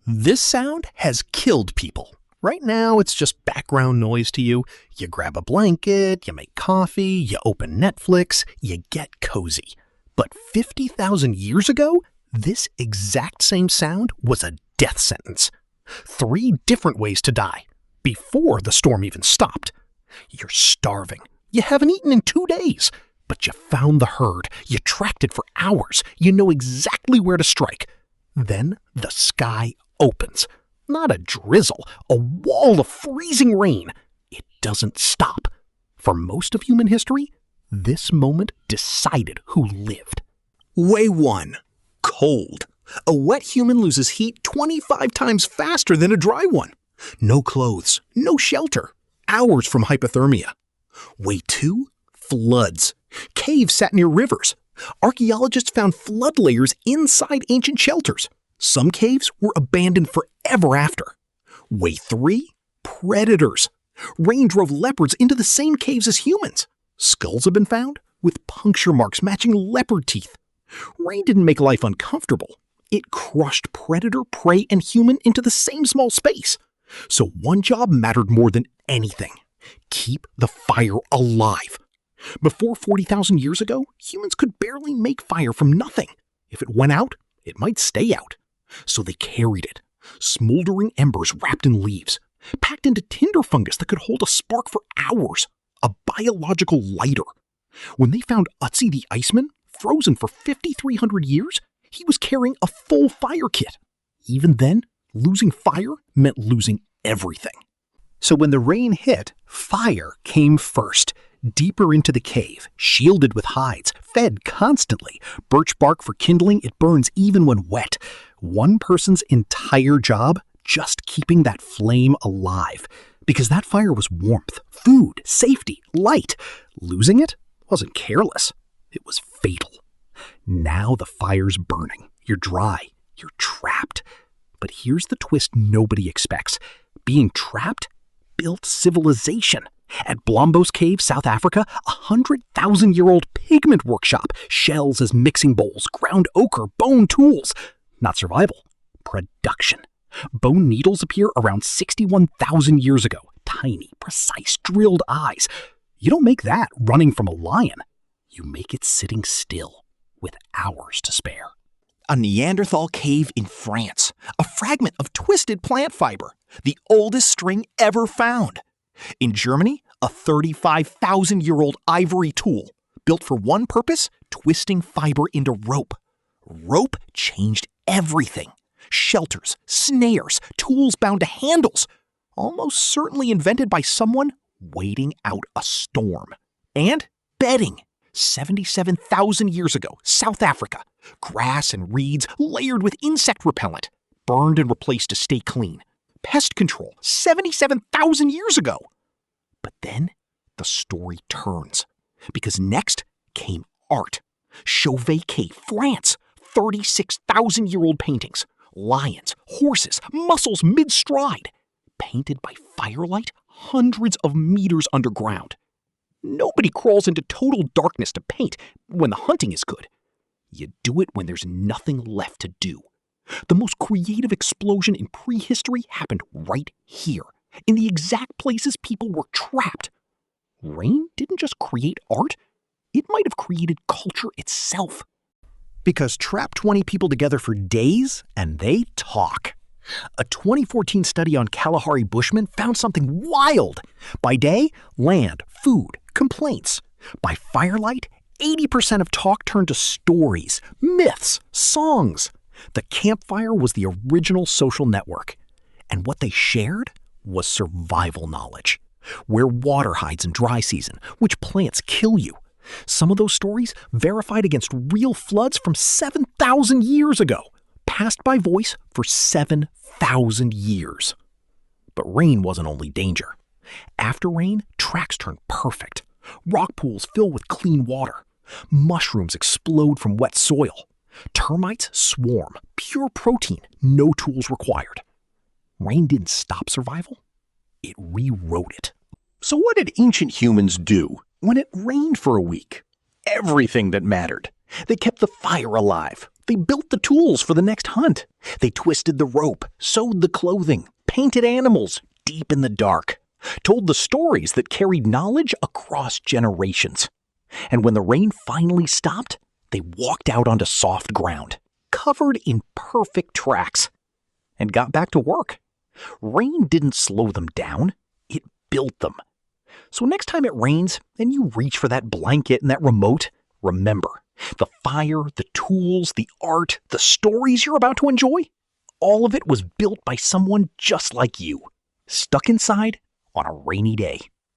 This sound has killed people. Right now, it's just background noise to you. You grab a blanket, you make coffee, you open Netflix, you get cozy. But 50,000 years ago, this exact same sound was a death sentence. 3 different ways to die, before the storm even stopped. You're starving. You haven't eaten in 2 days. But you found the herd. You tracked it for hours. You know exactly where to strike. Then the sky opens. Not a drizzle, a wall of freezing rain. It doesn't stop. For most of human history, this moment decided who lived. Way 1. Cold. A wet human loses heat 25 times faster than a dry one. No clothes, no shelter. Hours from hypothermia. Way 2. Floods. Caves sat near rivers. Archaeologists found flood layers inside ancient shelters. Some caves were abandoned forever after. Way 3. Predators. Rain drove leopards into the same caves as humans. Skulls have been found with puncture marks matching leopard teeth. Rain didn't make life uncomfortable. It crushed predator, prey, and human into the same small space. So one job mattered more than anything. Keep the fire alive. Before 40,000 years ago, humans could barely make fire from nothing. If it went out, it might stay out. So they carried it, smoldering embers wrapped in leaves, packed into tinder fungus that could hold a spark for hours, a biological lighter. When they found Ötzi the Iceman, frozen for 5,300 years, he was carrying a full fire kit. Even then, losing fire meant losing everything. So when the rain hit, fire came first. Deeper into the cave, shielded with hides, fed constantly. Birch bark for kindling, it burns even when wet. One person's entire job, just keeping that flame alive. Because that fire was warmth, food, safety, light. Losing it wasn't careless. It was fatal. Now the fire's burning. You're dry. You're trapped. But here's the twist nobody expects. Being trapped built civilization. At Blombos Cave, South Africa, a 100,000-year-old pigment workshop. Shells as mixing bowls, ground ochre, bone tools. Not survival, production. Bone needles appear around 61,000 years ago. Tiny, precise, drilled eyes. You don't make that running from a lion. You make it sitting still, with hours to spare. A Neanderthal cave in France. A fragment of twisted plant fiber. The oldest string ever found. In Germany, a 35,000-year-old ivory tool, built for one purpose, twisting fiber into rope. Rope changed everything. Shelters, snares, tools bound to handles. Almost certainly invented by someone waiting out a storm. And bedding. 77,000 years ago, South Africa. Grass and reeds layered with insect repellent. Burned and replaced to stay clean. Pest control, 77,000 years ago. But then the story turns, because next came art. Chauvet Cave, France, 36,000-year-old paintings. Lions, horses, muscles mid-stride. Painted by firelight hundreds of meters underground. Nobody crawls into total darkness to paint when the hunting is good. You do it when there's nothing left to do. The most creative explosion in prehistory happened right here, in the exact places people were trapped. Rain didn't just create art, it might have created culture itself. Because trap 20 people together for days and they talk. A 2014 study on Kalahari Bushmen found something wild. By day, land, food, complaints. By firelight, 80% of talk turned to stories, myths, songs. The campfire was the original social network. And what they shared was survival knowledge. Where water hides in dry season, which plants kill you. Some of those stories verified against real floods from 7,000 years ago, passed by voice for 7,000 years. But rain wasn't only danger. After rain, tracks turn perfect. Rock pools fill with clean water. Mushrooms explode from wet soil. Termites swarm, pure protein, no tools required. Rain didn't stop survival, it rewrote it. So what did ancient humans do when it rained for a week? Everything that mattered. They kept the fire alive, They built the tools for the next hunt. They twisted the rope, sewed the clothing, painted animals deep in the dark, told the stories that carried knowledge across generations. And when the rain finally stopped, they walked out onto soft ground, covered in perfect tracks, and got back to work. Rain didn't slow them down, it built them. So next time it rains and you reach for that blanket and that remote, remember, the fire, the tools, the art, the stories you're about to enjoy, all of it was built by someone just like you, stuck inside on a rainy day.